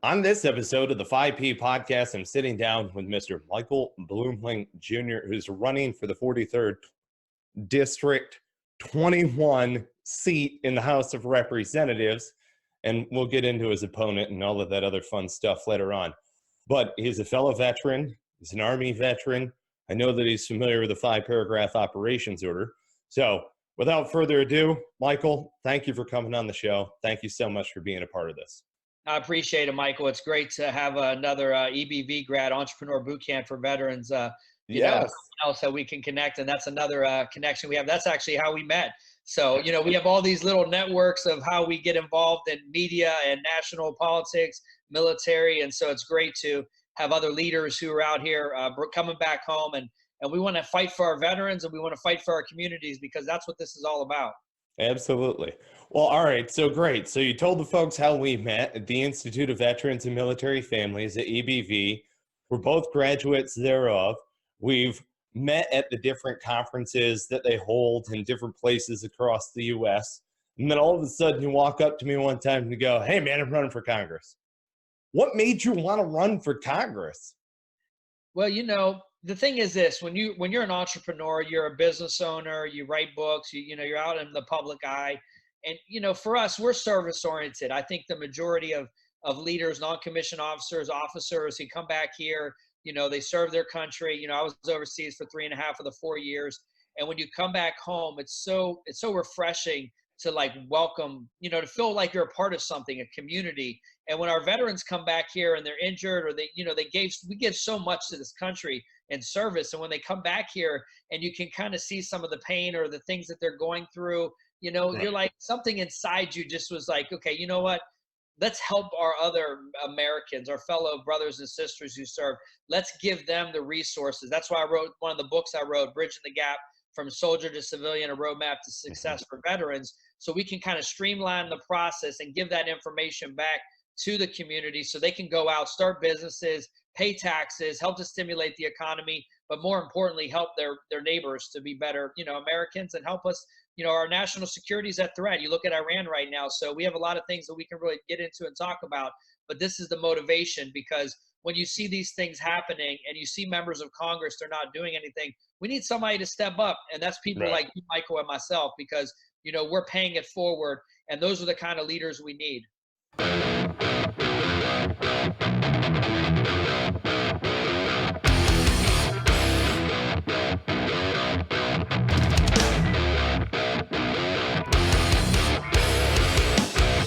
On this episode of the 5P podcast, I'm sitting down with Mr. Michael Bluemling Jr., who's running for the 43rd District 21 seat in the House of Representatives. And we'll get into his opponent and all of that other fun stuff later on. But he's a fellow veteran. He's an Army veteran. I know that he's familiar with the 5-paragraph operations order. So without further ado, Michael, thank you for coming on the show. Thank you so much for being a part of this. I appreciate it, Michael. It's great to have another EBV grad, Entrepreneur Bootcamp for Veterans, Yes. else that we can connect. And that's another connection we have. That's actually how we met. So, we have all these little networks of how we get involved in media and national politics, military. And so it's great to have other leaders who are out here coming back home. And we want to fight for our veterans and we want to fight for our communities because that's what this is all about. Absolutely. Well, all right. So great. So you told the folks how we met at the Institute of Veterans and Military Families at EBV. We're both graduates thereof. We've met at the different conferences that they hold in different places across the U.S. And then all of a sudden you walk up to me one time and you go, "Hey, man, I'm running for Congress." What made you want to run for Congress? Well, the thing is this, when you're an entrepreneur, you're a business owner, you write books, you're out in the public eye. And, for us, we're service oriented. I think the majority of leaders, non-commissioned officers who come back here, they serve their country. I was overseas for 3.5 of the 4 years. And when you come back home, it's so refreshing to welcome, to feel like you're a part of something, a community. And when our veterans come back here and they're injured or we give so much to this country in service. And when they come back here and you can kind of see some of the pain or the things that they're going through, Right. you're like something inside you just was like, okay, you know what? Let's help our other Americans, our fellow brothers and sisters who serve. Let's give them the resources. That's why I wrote one of the books I wrote, Bridging the Gap from Soldier to Civilian, a Roadmap to Success for Veterans. So we can kind of streamline the process and give that information back to the community so they can go out, start businesses, pay taxes, help to stimulate the economy, but more importantly, help their neighbors to be better, Americans, and help us. Our national security is at threat. You look at Iran right now. So we have a lot of things that we can really get into and talk about. But this is the motivation, because when you see these things happening and you see members of Congress, they're not doing anything. We need somebody to step up. And that's people Right. like you, Michael, and myself, because, we're paying it forward. And those are the kind of leaders we need.